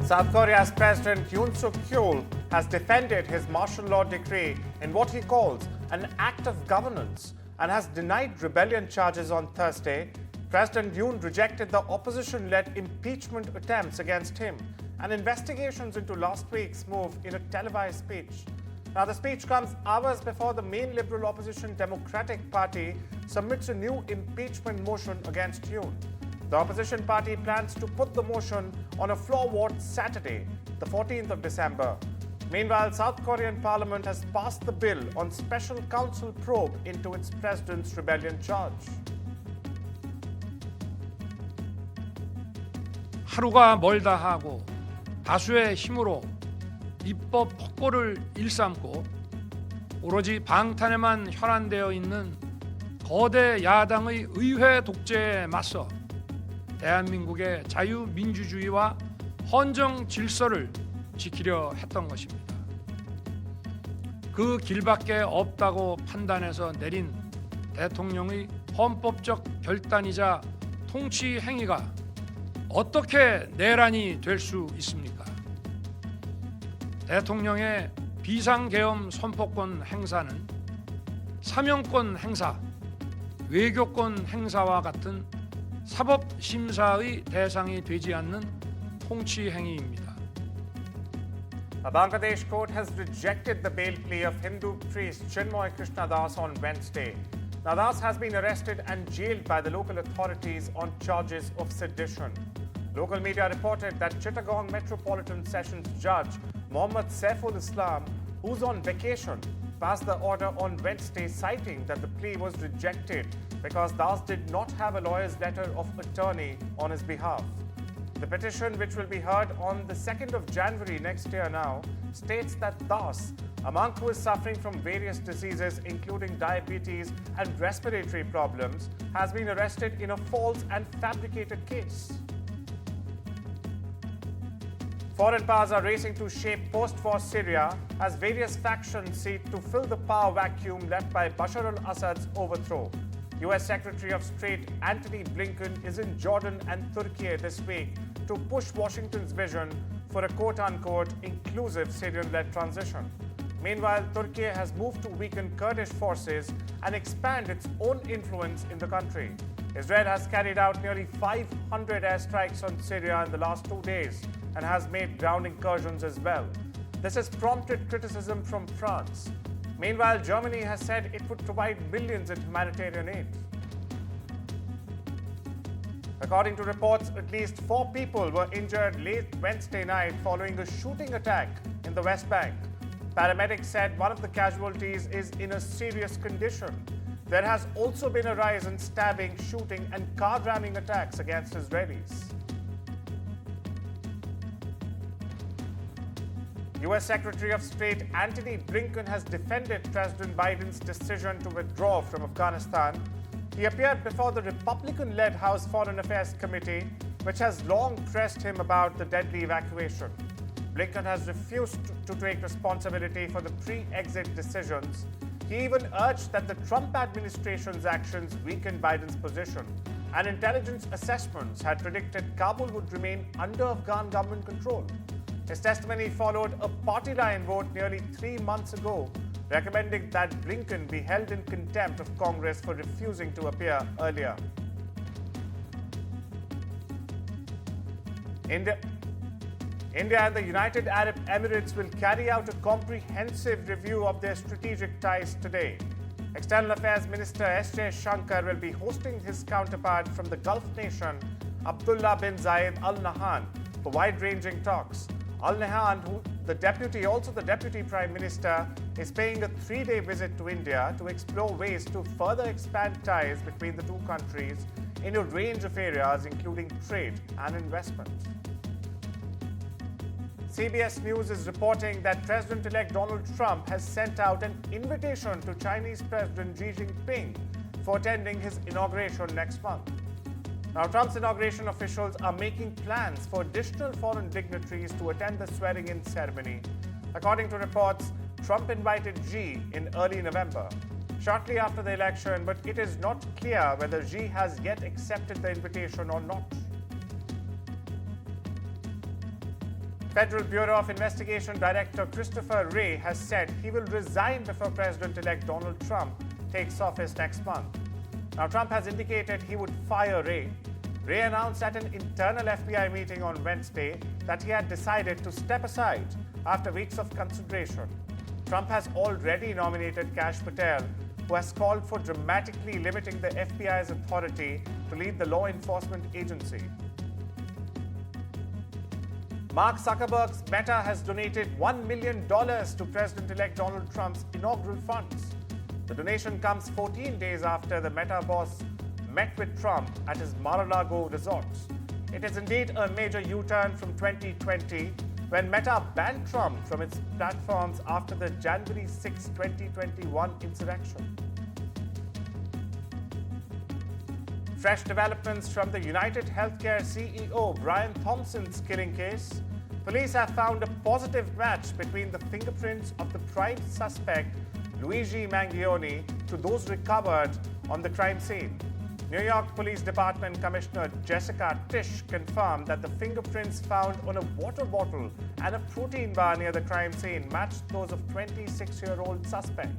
South Korea's President Yoon Suk-yeol has defended his martial law decree in what he calls an act of governance and has denied rebellion charges on Thursday. President Yoon rejected the opposition-led impeachment attempts against him and investigations into last week's move in a televised speech. Now, the speech comes hours before the main liberal opposition Democratic Party submits a new impeachment motion against Yoon. The opposition party plans to put the motion on a floor vote Saturday, the 14th of December. Meanwhile, South Korean parliament has passed the bill on special counsel probe into its president's rebellion charge. 하루가 멀다 하고 다수의 힘으로 입법 폭고를 일삼고 오로지 방탄에만 혈안되어 있는 거대 야당의 의회 독재에 맞서 대한민국의 자유민주주의와 헌정 질서를 지키려 했던 것입니다. 그 길밖에 없다고 판단해서 내린 대통령의 헌법적 결단이자 통치 행위가 어떻게 내란이 될 수 있습니까? 대통령의 비상계엄 선포권 행사는 사명권 행사, 외교권 행사와 같은 사법심사의 대상이 되지 않는 통치 행위입니다. A Bangladesh court has rejected the bail plea of Hindu priest Chinmoy Krishna Das on Wednesday. Now, Das has been arrested and jailed by the local authorities on charges of sedition. Local media reported that Chittagong Metropolitan Sessions Judge Mohammad Saiful Islam, who's on vacation, passed the order on Wednesday, citing that the plea was rejected because Das did not have a lawyer's letter of attorney on his behalf. The petition, which will be heard on the 2nd of January next year now, states that Das, a monk who is suffering from various diseases including diabetes and respiratory problems, has been arrested in a false and fabricated case. Foreign powers are racing to shape post-war Syria as various factions seek to fill the power vacuum left by Bashar al-Assad's overthrow. US Secretary of State Antony Blinken is in Jordan and Turkey this week to push Washington's vision for a quote-unquote inclusive Syrian-led transition. Meanwhile, Turkey has moved to weaken Kurdish forces and expand its own influence in the country. Israel has carried out nearly 500 airstrikes on Syria in the last 2 days and has made ground incursions as well. This has prompted criticism from France. Meanwhile, Germany has said it would provide millions in humanitarian aid. According to reports, at least 4 people were injured late Wednesday night following a shooting attack in the West Bank. Paramedics said one of the casualties is in a serious condition. There has also been a rise in stabbing, shooting, and car ramming attacks against Israelis. US Secretary of State Antony Blinken has defended President Biden's decision to withdraw from Afghanistan. He appeared before the Republican-led House Foreign Affairs Committee, which has long pressed him about the deadly evacuation. Blinken has refused to take responsibility for the pre-exit decisions. He even urged that the Trump administration's actions weakened Biden's position, and intelligence assessments had predicted Kabul would remain under Afghan government control. His testimony followed a party line vote nearly 3 months ago, recommending that Blinken be held in contempt of Congress for refusing to appear earlier. India and the United Arab Emirates will carry out a comprehensive review of their strategic ties today. External Affairs Minister S.J. Shankar will be hosting his counterpart from the Gulf nation, Abdullah bin Zayed Al Nahyan, for wide-ranging talks. Al Nahyan, the deputy prime minister, is paying a 3-day visit to India to explore ways to further expand ties between the two countries in a range of areas, including trade and investment. CBS News is reporting that President-elect Donald Trump has sent out an invitation to Chinese President Xi Jinping for attending his inauguration next month. Now, Trump's inauguration officials are making plans for additional foreign dignitaries to attend the swearing-in ceremony. According to reports, Trump invited Xi in early November, shortly after the election, but it is not clear whether Xi has yet accepted the invitation or not. Federal Bureau of Investigation Director Christopher Wray has said he will resign before President-elect Donald Trump takes office next month. Now, Trump has indicated he would fire Wray. Wray announced at an internal FBI meeting on Wednesday that he had decided to step aside after weeks of consideration. Trump has already nominated Kash Patel, who has called for dramatically limiting the FBI's authority to lead the law enforcement agency. Mark Zuckerberg's Meta has donated $1 million to President-elect Donald Trump's inaugural funds. The donation comes 14 days after the Meta boss met with Trump at his Mar-a-Lago resort. It is indeed a major U-turn from 2020, when Meta banned Trump from its platforms after the January 6, 2021 insurrection. Fresh developments from the United Healthcare CEO Brian Thompson's killing case. Police have found a positive match between the fingerprints of the prime suspect, Luigi Mangione, to those recovered on the crime scene. New York Police Department Commissioner Jessica Tisch confirmed that the fingerprints found on a water bottle and a protein bar near the crime scene matched those of 26-year-old suspect,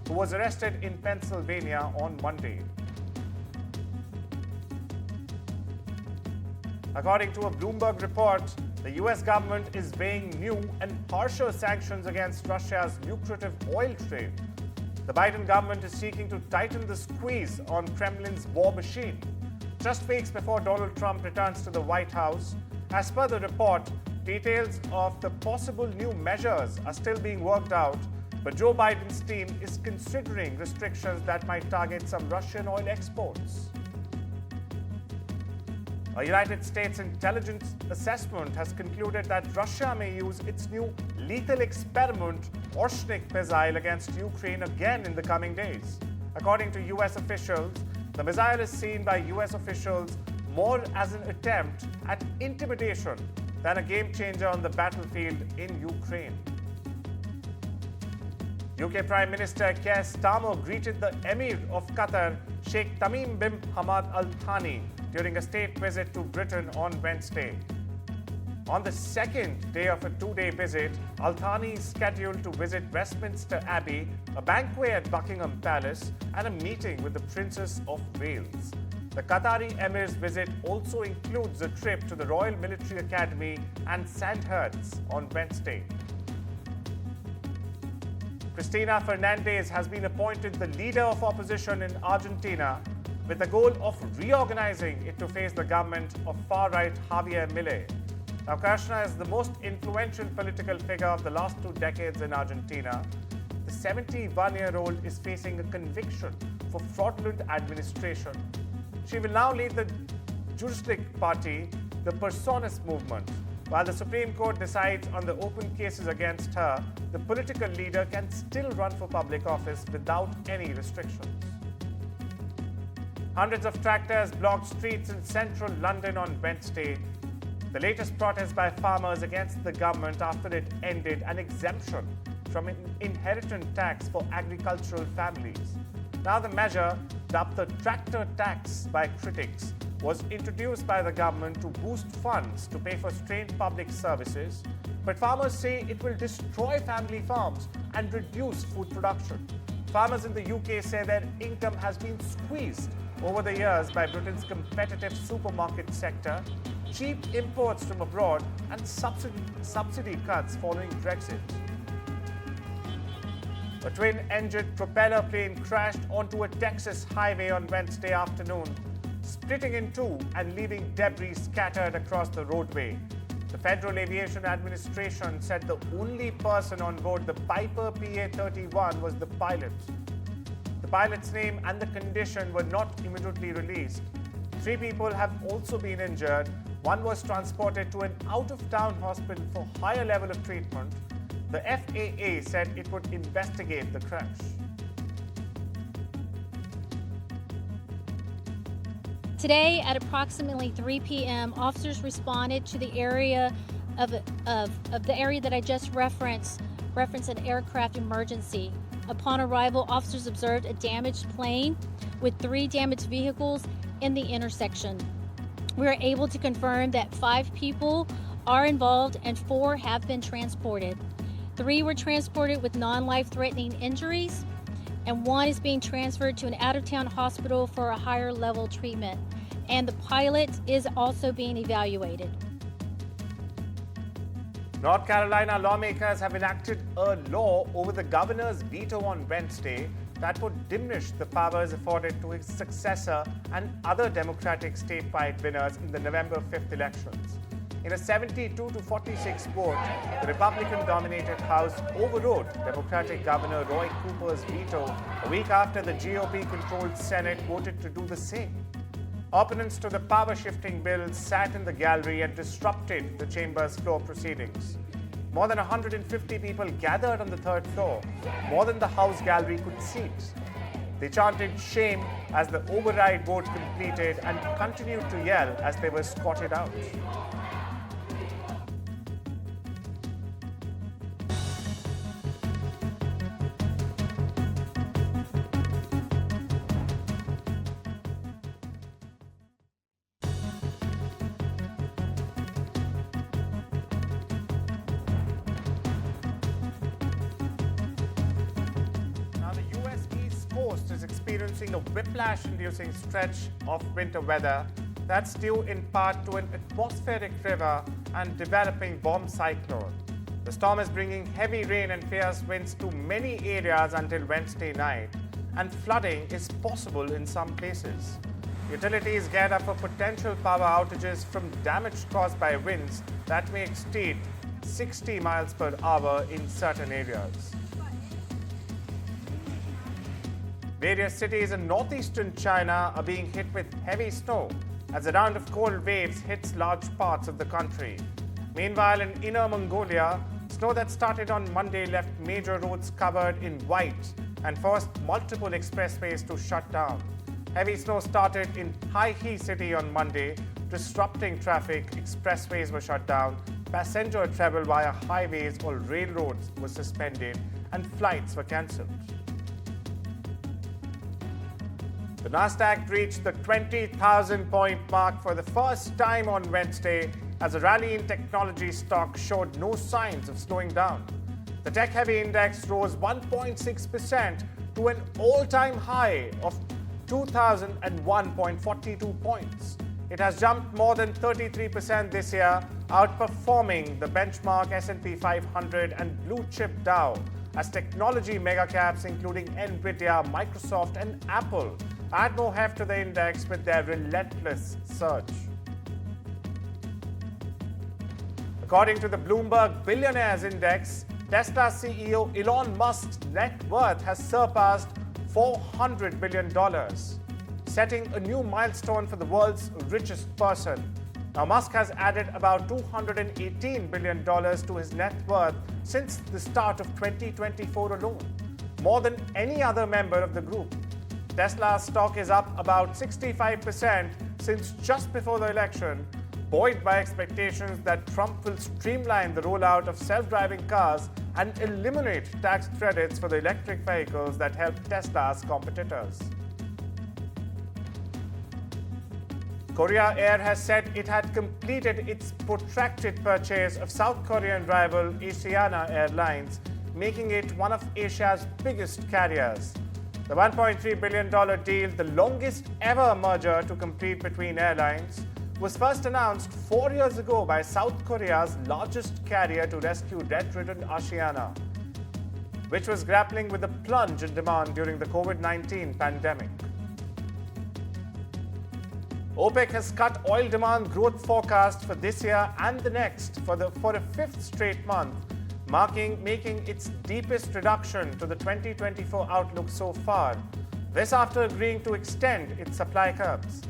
who was arrested in Pennsylvania on Monday. According to a Bloomberg report, the U.S. government is weighing new and harsher sanctions against Russia's lucrative oil trade. The Biden government is seeking to tighten the squeeze on Kremlin's war machine. Just weeks before Donald Trump returns to the White House, as per the report, details of the possible new measures are still being worked out, but Joe Biden's team is considering restrictions that might target some Russian oil exports. A United States intelligence assessment has concluded that Russia may use its new lethal experiment Oshnik missile against Ukraine again in the coming days. According to U.S. officials, the missile is seen by U.S. officials more as an attempt at intimidation than a game changer on the battlefield in Ukraine. UK Prime Minister Keir Starmer greeted the Emir of Qatar, Sheikh Tamim bin Hamad Al Thani, during a state visit to Britain on Wednesday. On the second day of a two-day visit, Al Thani is scheduled to visit Westminster Abbey, a banquet at Buckingham Palace, and a meeting with the Princess of Wales. The Qatari Emir's visit also includes a trip to the Royal Military Academy and Sandhurst on Wednesday. Cristina Fernandez has been appointed the leader of opposition in Argentina, with the goal of reorganizing it to face the government of far-right Javier Milei. Now, Kirchner is the most influential political figure of the last 2 decades in Argentina. The 71-year-old is facing a conviction for fraudulent administration. She will now lead the Juristic Party, the Personas movement. While the Supreme Court decides on the open cases against her, the political leader can still run for public office without any restrictions. Hundreds of tractors blocked streets in central London on Wednesday, the latest protest by farmers against the government after it ended an exemption from an inheritance tax for agricultural families. Now the measure, dubbed the tractor tax by critics, was introduced by the government to boost funds to pay for strained public services, but farmers say it will destroy family farms and reduce food production. Farmers in the UK say their income has been squeezed over the years by Britain's competitive supermarket sector, cheap imports from abroad, and subsidy cuts following Brexit. A twin-engined propeller plane crashed onto a Texas highway on Wednesday afternoon, splitting in two and leaving debris scattered across the roadway. The Federal Aviation Administration said the only person on board the Piper PA-31 was the pilot. The pilot's name and the condition were not immediately released. 3 people have also been injured. One was transported to an out-of-town hospital for higher level of treatment. The FAA said it would investigate the crash. Today, at approximately 3 p.m., officers responded to the area of the area that I just referenced an aircraft emergency. Upon arrival, officers observed a damaged plane with 3 damaged vehicles in the intersection. We are able to confirm that 5 people are involved and 4 have been transported. 3 were transported with non-life-threatening injuries, and 1 is being transferred to an out-of-town hospital for a higher level treatment. And the pilot is also being evaluated. North Carolina lawmakers have enacted a law over the governor's veto on Wednesday that would diminish the powers afforded to his successor and other Democratic statewide winners in the November 5th elections. In a 72-46 vote, the Republican-dominated House overrode Democratic Governor Roy Cooper's veto a week after the GOP-controlled Senate voted to do the same. Opponents to the power-shifting bill sat in the gallery and disrupted the chamber's floor proceedings. More than 150 people gathered on the third floor, more than the House gallery could seat. They chanted shame as the override vote completed and continued to yell as they were escorted out. Is experiencing a whiplash-inducing stretch of winter weather that's due in part to an atmospheric river and developing bomb cyclone. The storm is bringing heavy rain and fierce winds to many areas until Wednesday night, and flooding is possible in some places. Utilities gear up for potential power outages from damage caused by winds that may exceed 60 miles per hour in certain areas. Various cities in northeastern China are being hit with heavy snow as a round of cold waves hits large parts of the country. Meanwhile, in Inner Mongolia, snow that started on Monday left major roads covered in white and forced multiple expressways to shut down. Heavy snow started in Hai-He city on Monday, disrupting traffic. Expressways were shut down, passenger travel via highways or railroads was suspended, and flights were cancelled. The Nasdaq reached the 20,000-point mark for the first time on Wednesday as a rally in technology stocks showed no signs of slowing down. The tech-heavy index rose 1.6% to an all-time high of 2,001.42 points. It has jumped more than 33% this year, outperforming the benchmark S&P 500 and blue-chip Dow, as technology megacaps including Nvidia, Microsoft, and Apple add more heft to the index with their relentless surge. According to the Bloomberg Billionaires Index, Tesla CEO Elon Musk's net worth has surpassed $400 billion, setting a new milestone for the world's richest person. Now, Musk has added about $218 billion to his net worth since the start of 2024 alone, more than any other member of the group. Tesla's stock is up about 65% since just before the election, buoyed by expectations that Trump will streamline the rollout of self-driving cars and eliminate tax credits for the electric vehicles that help Tesla's competitors. Korea Air has said it had completed its protracted purchase of South Korean rival Asiana Airlines, making it one of Asia's biggest carriers. The $1.3 billion deal, the longest ever merger to complete between airlines, was first announced 4 years ago by South Korea's largest carrier to rescue debt-ridden Asiana, which was grappling with a plunge in demand during the COVID-19 pandemic. OPEC has cut oil demand growth forecast for this year and the next for a fifth straight month, making its deepest reduction to the 2024 outlook so far. This after agreeing to extend its supply curbs.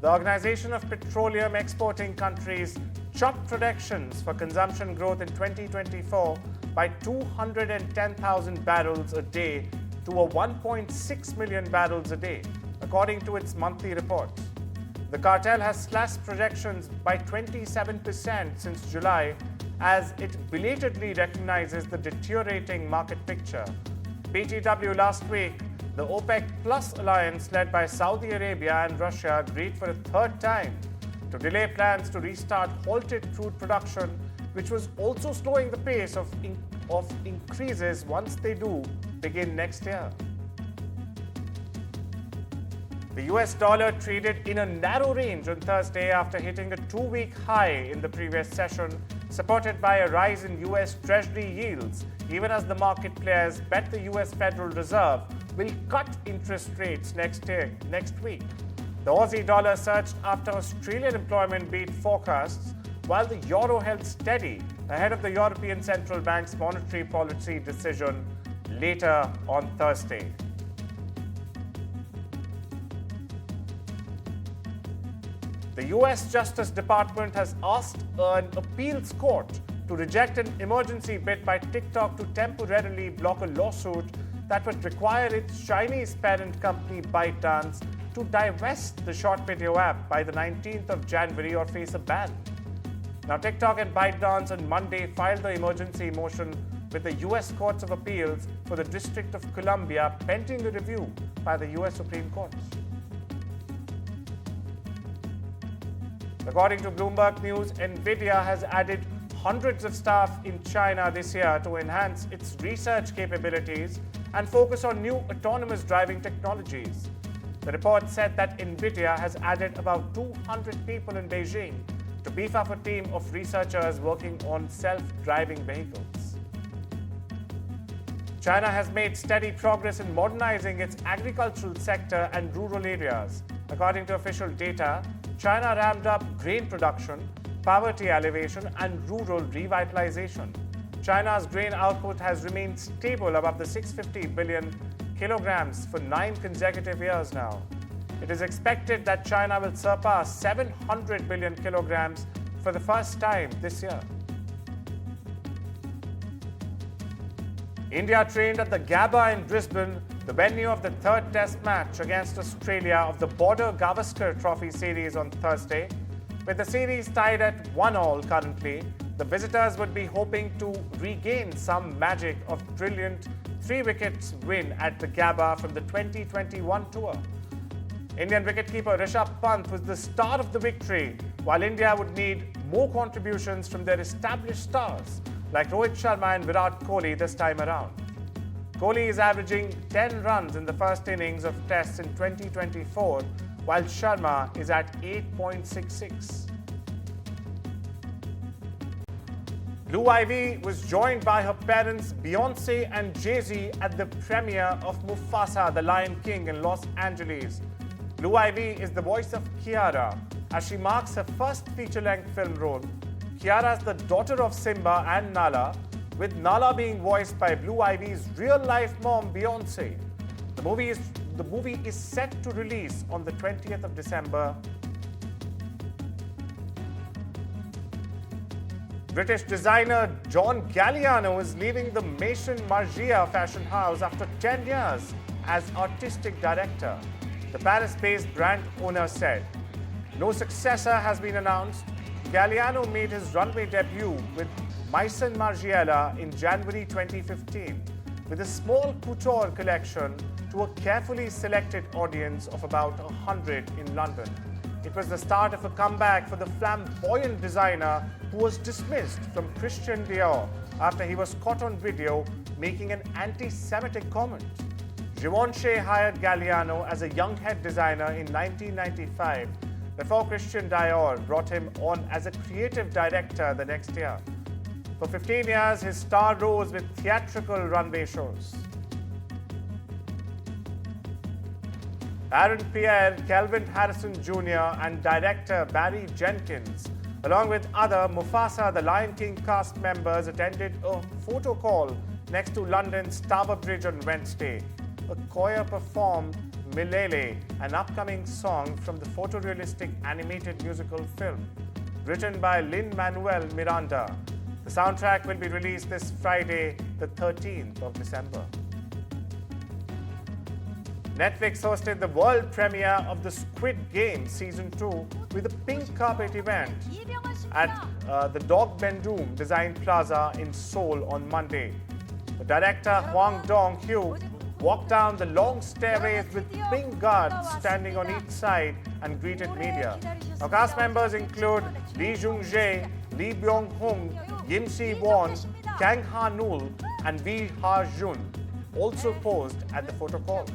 The Organization of Petroleum Exporting Countries chopped projections for consumption growth in 2024 by 210,000 barrels a day to a 1.6 million barrels a day, according to its monthly report. The cartel has slashed projections by 27% since July as it belatedly recognizes the deteriorating market picture. PTW last week, the OPEC Plus alliance led by Saudi Arabia and Russia agreed for a third time to delay plans to restart halted crude production, which was also slowing the pace of increases once they do begin next year. The US dollar traded in a narrow range on Thursday after hitting a two-week high in the previous session, supported by a rise in US Treasury yields, even as the market players bet the US Federal Reserve will cut interest rates next week. The Aussie dollar surged after Australian employment beat forecasts, while the euro held steady ahead of the European Central Bank's monetary policy decision later on Thursday. The US Justice Department has asked an appeals court to reject an emergency bid by TikTok to temporarily block a lawsuit that would require its Chinese parent company ByteDance to divest the short video app by the 19th of January or face a ban. Now, TikTok and ByteDance on Monday filed the emergency motion with the US Courts of Appeals for the District of Columbia, pending a review by the US Supreme Court. According to Bloomberg News, NVIDIA has added hundreds of staff in China this year to enhance its research capabilities and focus on new autonomous driving technologies. The report said that NVIDIA has added about 200 people in Beijing to beef up a team of researchers working on self-driving vehicles. China has made steady progress in modernizing its agricultural sector and rural areas. According to official data, China ramped up grain production, poverty alleviation, and rural revitalization. China's grain output has remained stable above the 650 billion kilograms for 9 consecutive years now. It is expected that China will surpass 700 billion kilograms for the first time this year. India trained at the Gabba in Brisbane, the venue of the third Test match against Australia of the Border Gavaskar Trophy series on Thursday. With the series tied at 1-1 currently, the visitors would be hoping to regain some magic of brilliant 3-wicket win at the Gabba from the 2021 tour. Indian wicketkeeper Rishabh Pant was the star of the victory, while India would need more contributions from their established stars like Rohit Sharma and Virat Kohli this time around. Kohli is averaging 10 runs in the first innings of Tests in 2024, while Sharma is at 8.66. Blue Ivy was joined by her parents Beyonce and Jay-Z at the premiere of Mufasa, the Lion King in Los Angeles. Blue Ivy is the voice of Kiara as she marks her first feature-length film role. Kiara is the daughter of Simba and Nala, with Nala being voiced by Blue Ivy's real-life mom, Beyonce. The movie is set to release on the 20th of December. British designer John Galliano is leaving the Maison Margiela fashion house after 10 years as artistic director. The Paris-based brand owner said. No successor has been announced. Galliano made his runway debut with Maison Margiela in January 2015 with a small couture collection to a carefully selected audience of about 100 in London. It was the start of a comeback for the flamboyant designer who was dismissed from Christian Dior after he was caught on video making an anti-Semitic comment. Givenchy hired Galliano as a young head designer in 1995 before Christian Dior brought him on as a creative director the next year. For 15 years, his star rose with theatrical runway shows. Aaron Pierre, Kelvin Harrison Jr. and director Barry Jenkins, along with other Mufasa, the Lion King cast members, attended a photo call next to London's Tower Bridge on Wednesday. A choir performed Milele, an upcoming song from the photorealistic animated musical film, written by Lin-Manuel Miranda. The soundtrack will be released this Friday, the 13th of December. Netflix hosted the world premiere of the Squid Game Season 2 with a pink carpet event at the Dog Bendum Design Plaza in Seoul on Monday. The director Hwang Dong-hyuk walked down the long stairways with pink guards standing on each side and greeted media. Now, cast members include Lee Jung-jae, Lee Byung-hung, Yim Si-won, Kang Ha-nul and Wee Ha-jun also posed at the photo call.